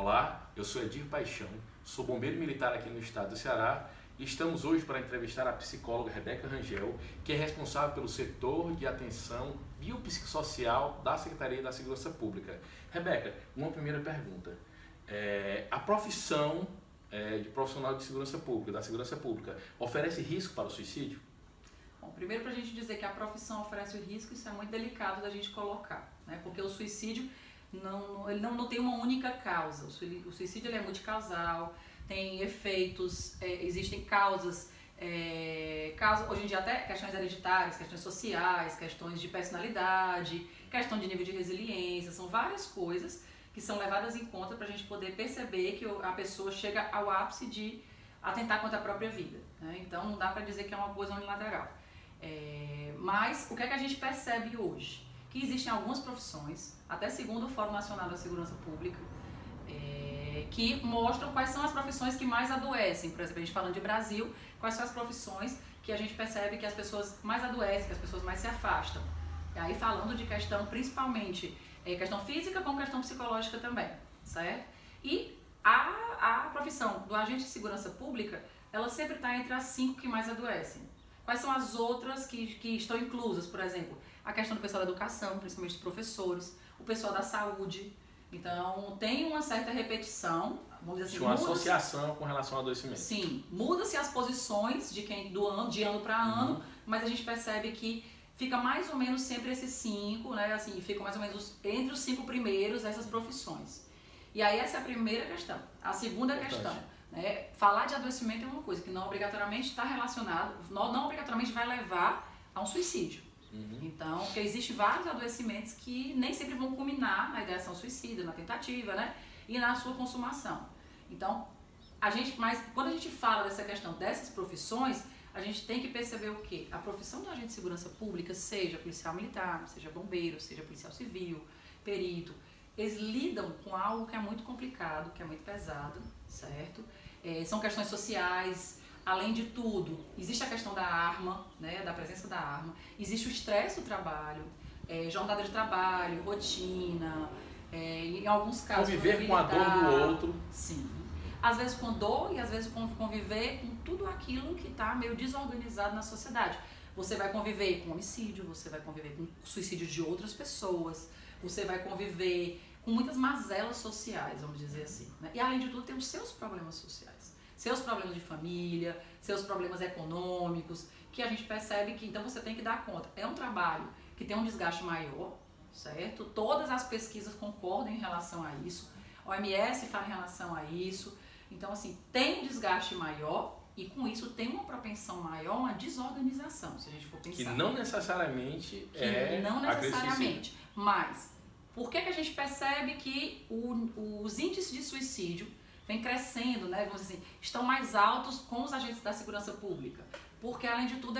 Olá, eu sou Edir Paixão, sou bombeiro militar aqui no estado do Ceará e estamos hoje para entrevistar a psicóloga Rebeca Rangel, que é responsável pelo setor de atenção biopsicossocial da Secretaria da Segurança Pública. Rebeca, uma primeira pergunta. A profissão de profissional de segurança pública, da segurança pública, oferece risco para o suicídio? Bom, primeiro para a gente dizer que a profissão oferece o risco, isso é muito delicado da gente colocar, né? Porque o suicídio ele não tem uma única causa. O suicídio ele é multicausal, tem efeitos, existem causas, hoje em dia até questões hereditárias, questões sociais, questões de personalidade, questão de nível de resiliência, são várias coisas que são levadas em conta para a gente poder perceber que a pessoa chega ao ápice de atentar contra a própria vida, né? Então não dá para dizer que é uma coisa unilateral. Mas o que é que a gente percebe hoje? Que existem algumas profissões, até segundo o Fórum Nacional da Segurança Pública, que mostram quais são as profissões que mais adoecem. Por exemplo, a gente falando de Brasil, quais são as profissões que a gente percebe que as pessoas mais adoecem, que as pessoas mais se afastam. E aí falando de questão, principalmente, questão física com questão psicológica também, certo? E a profissão do agente de segurança pública, ela sempre está entre as 5 que mais adoecem. Quais são as outras que estão inclusas? Por exemplo, a questão do pessoal da educação, principalmente os professores, o pessoal da saúde. Então, tem uma certa repetição, vamos dizer assim, uma associação com relação ao adoecimento. Sim, muda-se as posições de ano para ano, mas a gente percebe que fica mais ou menos sempre esses 5, né? Assim, fica mais ou menos entre os 5 primeiros essas profissões. E aí essa é a primeira questão. A segunda questão, né? Falar de adoecimento é uma coisa que não obrigatoriamente está relacionado, não obrigatoriamente vai levar a um suicídio. Então, porque existem vários adoecimentos que nem sempre vão culminar na ideação suicida, na tentativa, né? E na sua consumação. Então, mas quando a gente fala dessa questão dessas profissões, a gente tem que perceber o quê? A profissão do agente de segurança pública, seja policial militar, seja bombeiro, seja policial civil, perito, eles lidam com algo que é muito complicado, que é muito pesado, certo? São questões sociais. Além de tudo, existe a questão da arma, né, da presença da arma, existe o estresse do trabalho, jornada de trabalho, rotina, em alguns casos... Conviver com a dor do outro. Sim. Às vezes com dor e às vezes conviver com tudo aquilo que está meio desorganizado na sociedade. Você vai conviver com homicídio, você vai conviver com suicídio de outras pessoas, você vai conviver com muitas mazelas sociais, vamos dizer assim, né? E além de tudo tem os seus problemas sociais. Seus problemas de família, seus problemas econômicos, que a gente percebe que então você tem que dar conta. É um trabalho que tem um desgaste maior, certo? Todas as pesquisas concordam em relação a isso, a OMS fala em relação a isso. Então, assim, tem um desgaste maior e com isso tem uma propensão maior, uma desorganização, se a gente for pensar. Que não necessariamente não necessariamente, mas por que a gente percebe que os índices de suicídio vem crescendo, né, vamos dizer assim, estão mais altos com os agentes da segurança pública, porque além de tudo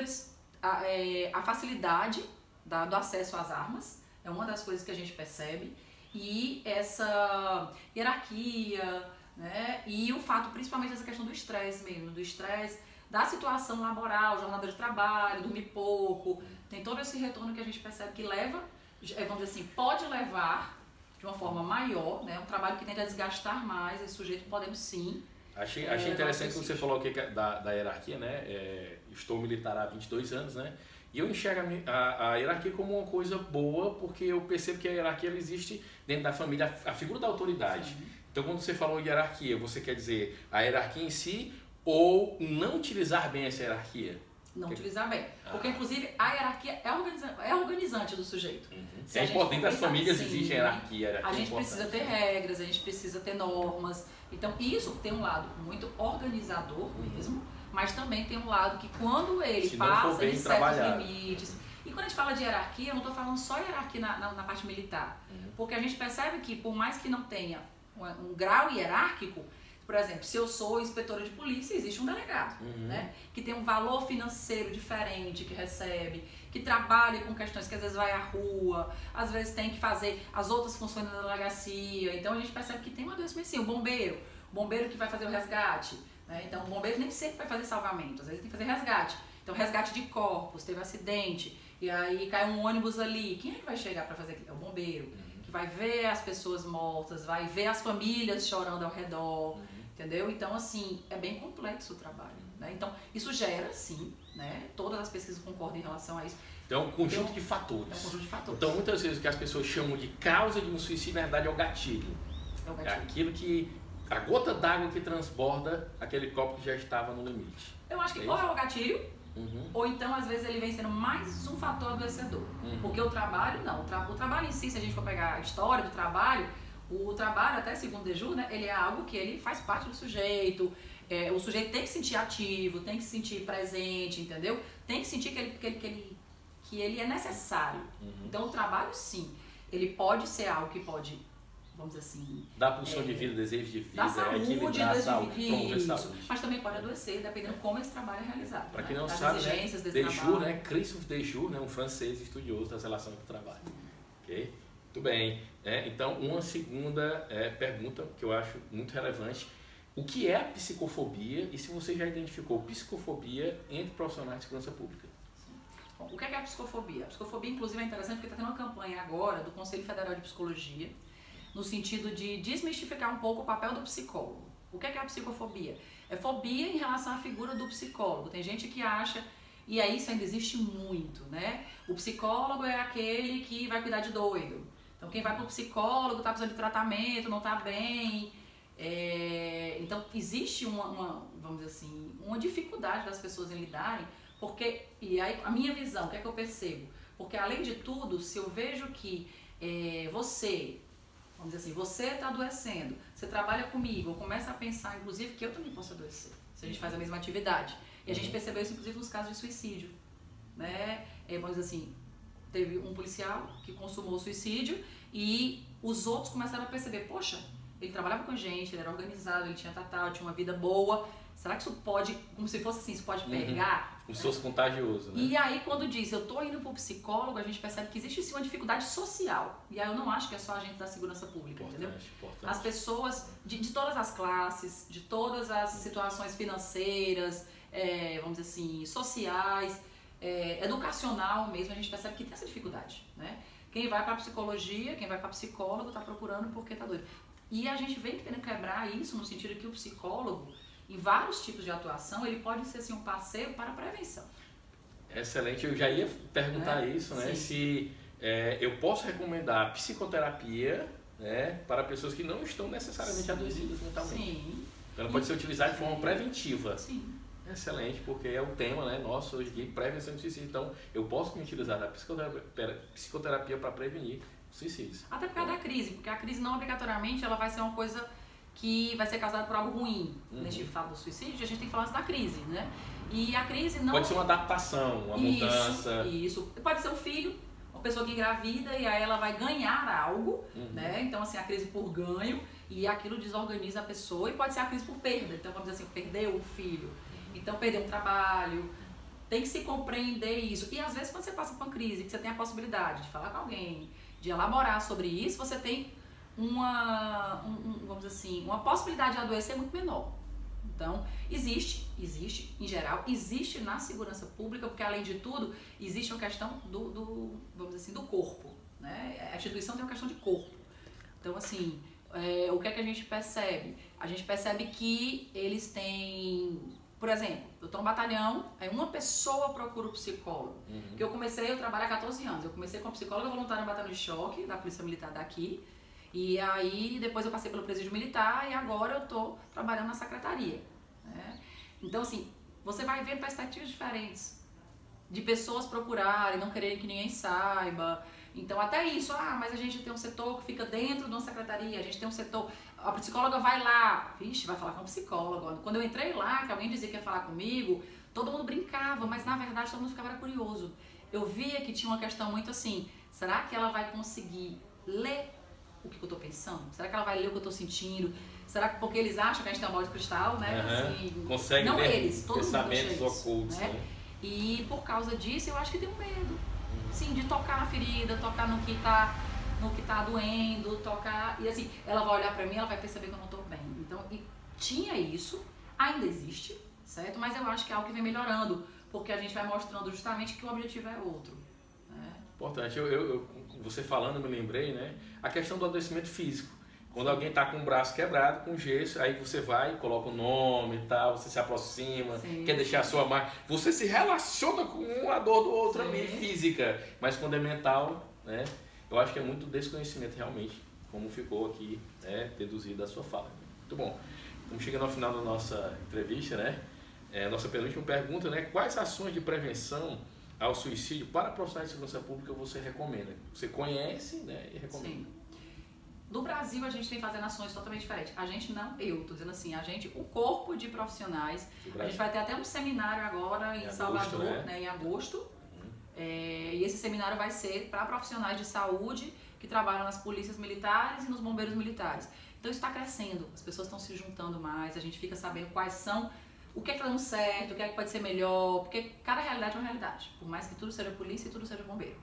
a facilidade do acesso às armas é uma das coisas que a gente percebe, e essa hierarquia, né, e o fato principalmente dessa questão do estresse mesmo, da situação laboral, jornada de trabalho, dormir pouco, tem todo esse retorno que a gente percebe que leva, vamos dizer assim, pode levar de uma forma maior, né? Um trabalho que tenta desgastar mais esse sujeito, podemos sim. Achei interessante quando você falou aqui da hierarquia, né? Estou militar há 22 anos, né? E eu enxergo a hierarquia como uma coisa boa, porque eu percebo que a hierarquia ela existe dentro da família, a figura da autoridade. Sim. Então, quando você falou hierarquia, você quer dizer a hierarquia em si ou não utilizar bem essa hierarquia? Não utilizar bem. Porque, inclusive, a hierarquia é organizante do sujeito. É importante, das famílias existe hierarquia. A gente precisa ter regras, a gente precisa ter normas. Então, isso tem um lado muito organizador mesmo, mas também tem um lado que quando ele passa de certos limites... E quando a gente fala de hierarquia, eu não estou falando só hierarquia na parte militar. Porque a gente percebe que, por mais que não tenha um grau hierárquico, por exemplo, se eu sou inspetora de polícia, existe um delegado, né? Que tem um valor financeiro diferente, que recebe, que trabalha com questões que às vezes vai à rua, às vezes tem que fazer as outras funções da delegacia. Então a gente percebe que tem uma adoecimento sim. O bombeiro que vai fazer o resgate, né? Então o bombeiro nem sempre vai fazer salvamento, às vezes tem que fazer resgate. Então resgate de corpos, teve acidente, e aí cai um ônibus ali, quem é que vai chegar para fazer aquilo? É o bombeiro. que vai ver as pessoas mortas, vai ver as famílias chorando ao redor, entendeu? Então, assim, é bem complexo o trabalho, né? Então, isso gera, sim, né? Todas as pesquisas concordam em relação a isso. Então, é um conjunto de fatores. É um conjunto de fatores. Então, muitas vezes o que as pessoas chamam de causa de um suicídio, na verdade, é o gatilho. É o gatilho. É aquilo que... a gota d'água que transborda aquele copo que já estava no limite. Eu acho que ou é o gatilho, ou então às vezes ele vem sendo mais um fator adoecedor. Porque o trabalho, não. O trabalho em si, se a gente for pegar a história do trabalho, o trabalho, até segundo Dejoux, né, ele é algo que ele faz parte do sujeito. O sujeito tem que se sentir ativo, tem que se sentir presente, entendeu? Tem que sentir que ele é necessário. Então o trabalho, sim, ele pode ser algo que pode, vamos dizer assim... dá pulsão de vida, desejo de vida, dá saúde, equilibrar a saúde, promover saúde. Mas também pode adoecer, dependendo de como esse trabalho é realizado. Para quem não das sabe, exigências né, desse Dejoux, trabalho. né, Christophe Dejoux, né, um francês estudioso das relações do trabalho. Ok? Muito bem. Então, uma segunda pergunta que eu acho muito relevante. O que é a psicofobia e se você já identificou psicofobia entre profissionais de segurança pública? Bom, o que é a psicofobia? A psicofobia, inclusive, é interessante porque está tendo uma campanha agora do Conselho Federal de Psicologia no sentido de desmistificar um pouco o papel do psicólogo. O que é a psicofobia? É fobia em relação à figura do psicólogo. Tem gente que acha, e aí isso ainda existe muito, né? O psicólogo é aquele que vai cuidar de doido. Então quem vai para o psicólogo está precisando de tratamento, não está bem. Então existe vamos dizer assim, uma dificuldade das pessoas em lidarem, porque, e aí a minha visão, o que é que eu percebo? Porque além de tudo, se eu vejo que você, vamos dizer assim, você está adoecendo, você trabalha comigo, eu começo a pensar, inclusive, que eu também posso adoecer, se a gente faz a mesma atividade. E a gente percebeu isso, inclusive, nos casos de suicídio, né? Vamos dizer assim, teve um policial que consumou o suicídio e os outros começaram a perceber, poxa, ele trabalhava com a gente, ele era organizado, ele tinha tinha uma vida boa, será que isso pode, como se fosse assim, isso pode pegar? Como se fosse contagioso, né? E aí, quando diz, eu tô indo pro psicólogo, a gente percebe que existe sim uma dificuldade social. E aí eu não acho que é só a gente da segurança pública, entendeu? As pessoas de todas as classes, de todas as situações financeiras, vamos dizer assim, sociais, educacional mesmo, a gente percebe que tem essa dificuldade, né? Quem vai pra psicologia, quem vai pra psicólogo, tá procurando porque tá doido. E a gente vem querendo quebrar isso no sentido que o psicólogo, em vários tipos de atuação, ele pode ser assim, um parceiro para a prevenção. Excelente, eu já ia perguntar isso, né? Se eu posso recomendar psicoterapia, né, para pessoas que não estão necessariamente adoecidas mentalmente. Sim. Ela pode ser utilizada de forma preventiva. Sim. Excelente, porque é o tema, né, nosso hoje aqui, prevenção de suicídio. Então, eu posso me utilizar da psicoterapia para prevenir suicídios. Até por causa da crise, porque a crise não obrigatoriamente ela vai ser uma coisa que vai ser causada por algo ruim. Quando a gente fala do suicídio, a gente tem que falar da crise, né? E a crise não... Pode ser uma adaptação, uma mudança. Isso. Pode ser um filho, uma pessoa que engravida e aí ela vai ganhar algo, né? Então, assim, a crise por ganho e aquilo desorganiza a pessoa. E pode ser a crise por perda. Então, vamos dizer assim, perdeu um filho. Então, perdeu um trabalho. Tem que se compreender isso. E às vezes, quando você passa por uma crise, que você tem a possibilidade de falar com alguém, de elaborar sobre isso, você tem vamos dizer assim, uma possibilidade de adoecer muito menor. Então, existe, em geral, existe na segurança pública, porque além de tudo, existe uma questão vamos dizer assim, do corpo, né? A instituição tem uma questão de corpo. Então, assim, o que é que a gente percebe? A gente percebe que eles têm, por exemplo, eu estou no batalhão, aí uma pessoa procura o psicólogo. Que eu trabalho há 14 anos. Eu comecei como psicóloga voluntária no batalhão de choque da Polícia Militar daqui. E aí, depois eu passei pelo presídio militar e agora eu tô trabalhando na secretaria, né? Então, assim, você vai ver perspectivas diferentes de pessoas procurarem, não quererem que ninguém saiba. Então, até isso, mas a gente tem um setor que fica dentro de uma secretaria, a gente tem um setor, a psicóloga vai lá, vixe, vai falar com o psicólogo. Quando eu entrei lá, que alguém dizia que ia falar comigo, todo mundo brincava, mas na verdade todo mundo ficava curioso. Eu via que tinha uma questão muito assim, será que ela vai conseguir ler o que eu tô pensando? Será que ela vai ler o que eu tô sentindo? Será que porque eles acham que a gente tem uma bola de cristal, né? Assim, consegue não ler eles, todo pensamentos mundo acha ocultos, isso, né? E por causa disso, eu acho que tem um medo. Sim, de tocar na ferida, tocar no que tá doendo, tocar... E assim, ela vai olhar pra mim, ela vai perceber que eu não tô bem. Então, tinha isso, ainda existe, certo? Mas eu acho que é algo que vem melhorando, porque a gente vai mostrando justamente que o objetivo é outro. Importante, eu você falando, eu me lembrei, né? A questão do adoecimento físico. Quando alguém está com o braço quebrado, com gesso, aí você vai, coloca o nome e tal, você se aproxima, Sim. quer deixar a sua marca. Você se relaciona com uma dor do outro Sim. ali, física. Mas quando é mental, né? Eu acho que é muito desconhecimento realmente, como ficou aqui, né, deduzido da sua fala. Muito bom. Estamos chegando ao final da nossa entrevista, né? Nossa penúltima pergunta, né? Quais ações de prevenção ao suicídio para profissionais de segurança pública você recomenda? Você conhece, né, e recomenda? Sim. No Brasil, a gente tem fazendo ações totalmente diferentes. A gente não, eu tô dizendo assim, a gente, o corpo de profissionais, a gente vai ter até um seminário agora em Salvador, né, em agosto. E esse seminário vai ser para profissionais de saúde que trabalham nas polícias militares e nos bombeiros militares. Então isso está crescendo, as pessoas estão se juntando mais, a gente fica sabendo quais são, o que é que tá dando certo, o que é que pode ser melhor, porque cada realidade é uma realidade, por mais que tudo seja polícia e tudo seja bombeiro.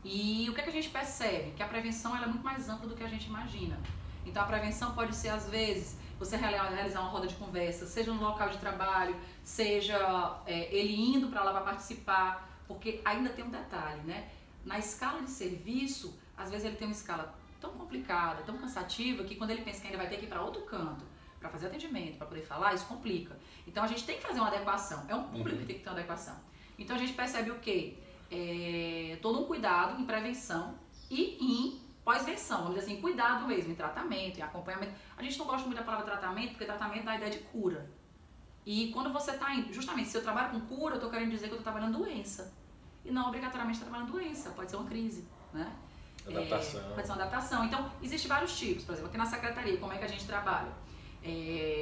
E o que é que a gente percebe? Que a prevenção ela é muito mais ampla do que a gente imagina. Então a prevenção pode ser, às vezes, você realizar uma roda de conversa, seja no local de trabalho, seja ele indo para lá para participar, porque ainda tem um detalhe, né? Na escala de serviço, às vezes ele tem uma escala tão complicada, tão cansativa, que quando ele pensa que ainda vai ter que ir para outro canto, para fazer atendimento, para poder falar, isso complica. Então a gente tem que fazer uma adequação, é um público que tem que ter uma adequação. Então a gente percebe o quê? Todo um cuidado em prevenção e em pós-venção, vamos dizer assim, cuidado mesmo, em tratamento, em acompanhamento. A gente não gosta muito da palavra tratamento, porque tratamento dá a ideia de cura. E quando você está indo, justamente, se eu trabalho com cura, eu estou querendo dizer que eu estou trabalhando doença. E não obrigatoriamente trabalhando doença, pode ser uma crise, né? Adaptação. Pode ser uma adaptação. Então, existem vários tipos, por exemplo, aqui na secretaria, como é que a gente trabalha?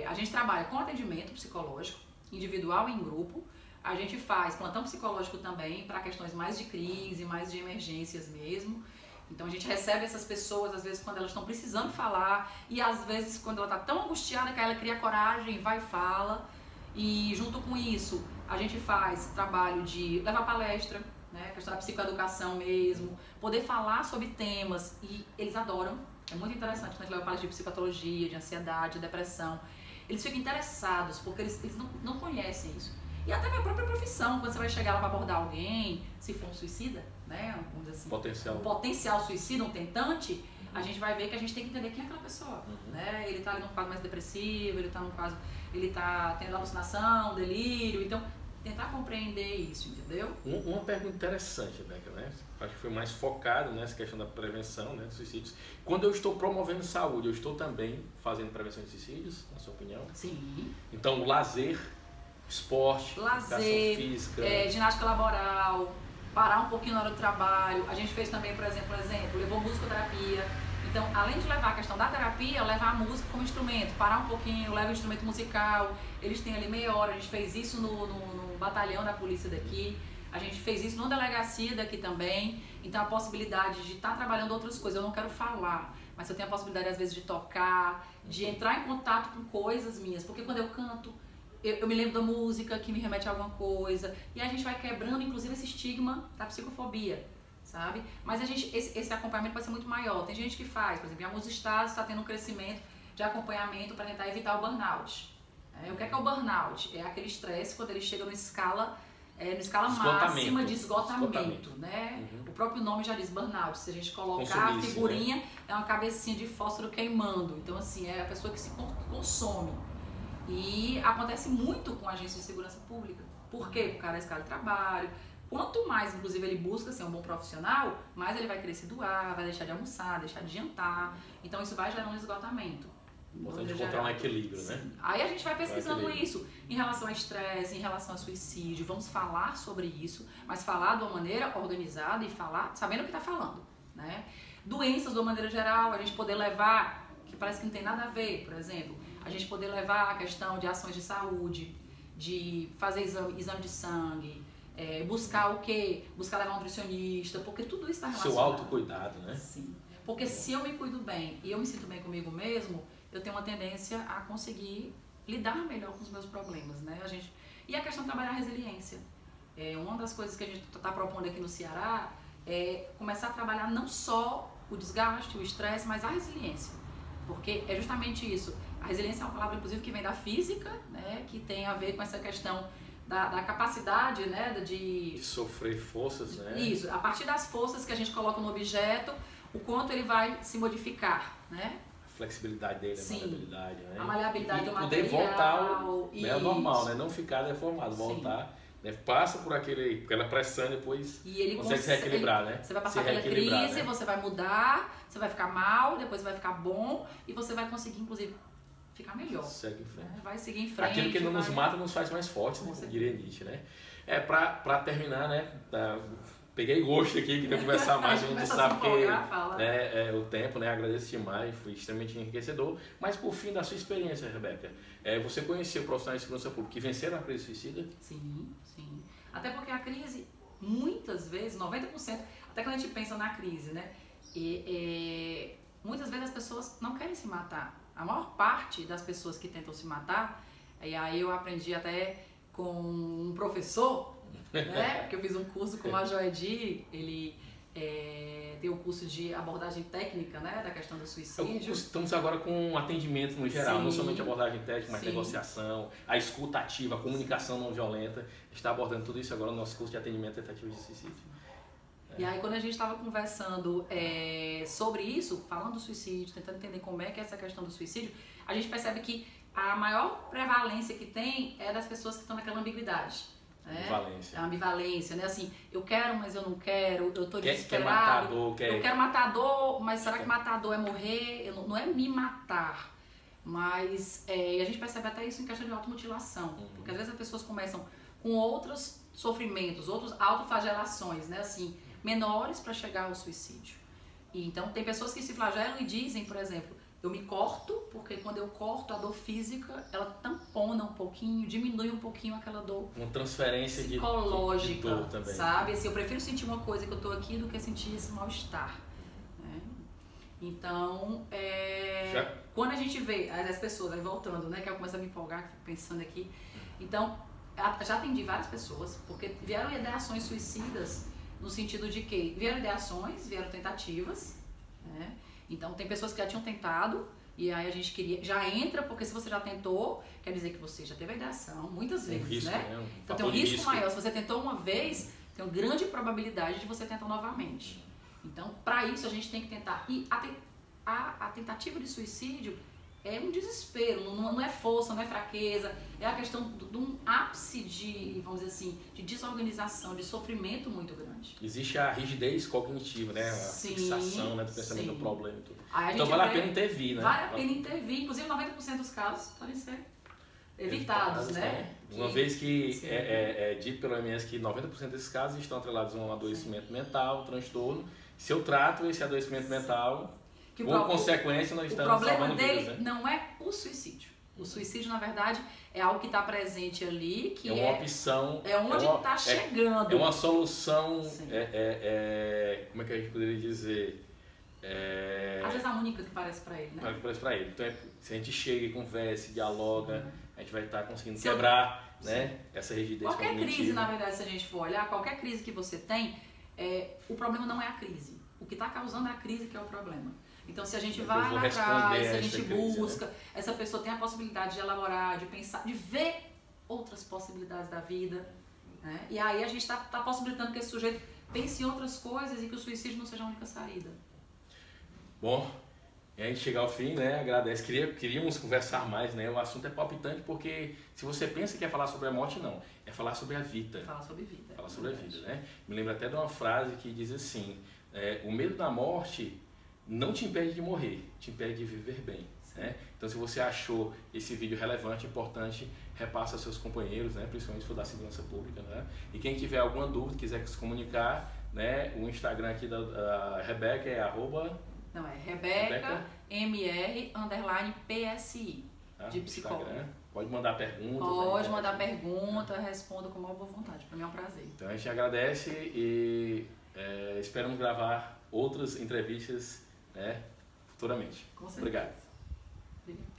A gente trabalha com atendimento psicológico, individual e em grupo. A gente faz plantão psicológico também para questões mais de crise, mais de emergências mesmo. Então a gente recebe essas pessoas, às vezes, quando elas estão precisando falar, e às vezes quando ela está tão angustiada que ela cria coragem, vai e fala. E junto com isso, a gente faz trabalho de levar palestra, né, questão da psicoeducação mesmo, poder falar sobre temas, e eles adoram. É muito interessante, né, levar palestra de psicopatologia, de ansiedade, de depressão. Eles ficam interessados, porque eles não conhecem isso. E até a própria profissão, quando você vai chegar lá para abordar alguém, se for um suicida, né, vamos dizer assim, um potencial suicida, um tentante, a gente vai ver que a gente tem que entender quem é aquela pessoa, né? Ele está ali num quadro mais depressivo, ele está num quadro, ele está tendo alucinação, delírio, então tentar compreender isso, entendeu? Uma pergunta interessante, Rebeca, né? Acho que foi mais focado nessa questão da prevenção, né, de suicídios. Quando eu estou promovendo saúde, eu estou também fazendo prevenção de suicídios, na sua opinião? Sim. Então, o lazer, esporte, educação física, ginástica laboral, parar um pouquinho na hora do trabalho. A gente fez também, por exemplo, levou musicoterapia. Então, além de levar a questão da terapia, levar a música como instrumento, parar um pouquinho, leva o instrumento musical. Eles têm ali meia hora, a gente fez isso no batalhão da polícia daqui, a gente fez isso numa delegacia daqui também. Então, a possibilidade de estar trabalhando outras coisas, eu não quero falar, mas eu tenho a possibilidade, às vezes, de tocar, de entrar em contato com coisas minhas, porque quando eu canto, eu me lembro da música que me remete a alguma coisa, e a gente vai quebrando, inclusive, esse estigma da psicofobia, sabe? Mas esse acompanhamento pode ser muito maior. Tem gente que faz, por exemplo, em alguns estados está tendo um crescimento de acompanhamento para tentar evitar o burnout. O que é o burnout? É aquele estresse quando ele chega numa escala máxima de esgotamento, né? O próprio nome já diz burnout. Se a gente colocar a figurinha, né? É uma cabecinha de fósforo queimando. Então, assim, é a pessoa que se consome. E acontece muito com agências de segurança pública. Por quê? Por causa da escala de trabalho. Quanto mais, inclusive, ele busca ser um bom profissional, mais ele vai querer se doar, vai deixar de almoçar, deixar de jantar. Então, isso vai gerando um esgotamento. Importante encontrar um equilíbrio, né? Aí a gente vai pesquisando isso em relação a estresse, em relação a suicídio. Vamos falar sobre isso, mas falar de uma maneira organizada e falar sabendo o que está falando, né? Doenças, de uma maneira geral, a gente poder levar, que parece que não tem nada a ver, por exemplo, a gente poder levar a questão de ações de saúde, de fazer exame de sangue, buscar o quê? Buscar levar um nutricionista, porque tudo isso está relacionado. Seu autocuidado, né? Sim. Porque se eu me cuido bem e eu me sinto bem comigo mesmo, eu tenho uma tendência a conseguir lidar melhor com os meus problemas, né? E a questão de trabalhar a resiliência. Uma das coisas que a gente está propondo aqui no Ceará é começar a trabalhar não só o desgaste, o estresse, mas a resiliência. Porque é justamente isso. A resiliência é uma palavra, inclusive, que vem da física, né? Que tem a ver com essa questão da capacidade, né, de sofrer forças, né? Isso, a partir das forças que a gente coloca no objeto, o quanto ele vai se modificar, né? A flexibilidade dele, Sim. a maleabilidade, né? A maleabilidade do poder material. voltar ao normal, né? Não ficar deformado, voltar, né? Passa por aquela pressão e depois e ele consegue se reequilibrar, né? Você vai passar pela crise, né? você vai mudar, você vai ficar mal, depois vai ficar bom e você vai conseguir, inclusive, ficar melhor. Segue em frente. Né? Vai seguir em frente. Aquilo que não nos mata nos faz mais fortes, né? Como diria Nietzsche, né? Pra terminar, né? Peguei gosto aqui, queria conversar mais, a gente sabe que o tempo, né? Agradeço demais, foi extremamente enriquecedor. Mas por fim da sua experiência, Rebeca, você conheceu profissionais de segurança pública que venceram a crise suicida? Sim, sim. Até porque a crise, muitas vezes, 90%, até quando a gente pensa na crise, né? Muitas vezes as pessoas não querem se matar. A maior parte das pessoas que tentam se matar, e aí eu aprendi até com um professor, né? Porque eu fiz um curso com o Major Edi, ele tem um curso de abordagem técnica, né? Da questão do suicídio. Estamos agora com atendimento no geral, Sim. Não somente abordagem técnica, mas Sim. negociação, a escuta ativa, a comunicação não violenta. Está abordando tudo isso agora no nosso curso de atendimento tentativo de suicídio. E aí quando a gente estava conversando sobre isso, falando do suicídio, tentando entender como é que é essa questão do suicídio, a gente percebe que a maior prevalência que tem é das pessoas que estão naquela ambiguidade. Né? Ambivalência. A ambivalência, né? Assim, eu quero, mas eu não quero, eu tô desesperado. Quer matar a dor, Eu quero matar a dor, mas será que matar a dor é morrer? Não é me matar. Mas a gente percebe até isso em questão de automutilação. Porque às vezes as pessoas começam com outros sofrimentos, outras autoflagelações, né? Assim, menores para chegar ao suicídio. E então tem pessoas que se flagelam e dizem, por exemplo, eu me corto, porque quando eu corto a dor física, ela tampona um pouquinho, diminui um pouquinho aquela dor. Uma transferência psicológica, de dor também. Sabe? Assim, eu prefiro sentir uma coisa que eu tô aqui do que sentir esse mal-estar. Né? Então, quando a gente vê as pessoas, aí voltando, né, que eu começo a me empolgar, que eu fico pensando aqui. Então, já atendi várias pessoas, porque vieram ideações suicidas, no sentido de que vieram ideações, vieram tentativas, né? Então tem pessoas que já tinham tentado e aí a gente queria, já entra, porque se você já tentou, quer dizer que você já teve a ideação muitas vezes, risco, né? Então tem um risco maior, se você tentou uma vez, tem uma grande probabilidade de você tentar novamente. Então para isso a gente tem que tentar, e a tentativa de suicídio é um desespero, não é força, não é fraqueza, é a questão de um ápice de, vamos dizer assim, de desorganização, de sofrimento muito grande. Existe a rigidez cognitiva, né? A fixação, né, do pensamento do problema e tudo. Então vale a pena intervir, né? Vale a pena intervir, inclusive 90% dos casos podem ser evitados, né? Uma vez que é dito pelo OMS que 90% desses casos estão atrelados a um adoecimento mental, um transtorno. Se eu trato esse adoecimento mental... Como consequência, nós estamos salvando vidas. O problema dele não é o suicídio. O suicídio, na verdade, é algo que está presente ali, que é uma opção. É onde está chegando. É uma solução. Como é que a gente poderia dizer? Às vezes a única que parece para ele, né? Parece para ele. Então, se a gente chega e conversa, dialoga, a gente vai estar conseguindo quebrar, né, essa rigidez cognitiva. Qualquer crise, na verdade, se a gente for olhar, qualquer crise que você tem, o problema não é a crise. O que está causando a crise que é o problema. Então, se a gente vai lá atrás, se a gente busca, essa pessoa tem a possibilidade de elaborar, de pensar, de ver outras possibilidades da vida, né? E aí a gente está possibilitando que esse sujeito pense em outras coisas e que o suicídio não seja a única saída. Bom, e a gente chega ao fim, né? Agradece. Queríamos conversar mais, né? O assunto é palpitante porque se você pensa que é falar sobre a morte, não. É falar sobre a vida. Falar sobre vida. Falar sobre a vida, né? Me lembro até de uma frase que diz assim, o medo da morte não te impede de morrer, te impede de viver bem. Né? Então, se você achou esse vídeo relevante, importante, repassa aos seus companheiros, né? Principalmente se for da segurança pública. Né? E quem tiver alguma dúvida, quiser se comunicar, né? O Instagram aqui da Rebeca é Rebeca MR_PSI, de psicóloga. Pode mandar pergunta. Pode mandar pergunta, respondo com maior boa vontade. Para mim é um prazer. Então, a gente agradece e esperamos gravar outras entrevistas, né, futuramente. Com certeza. Obrigado. Obrigada.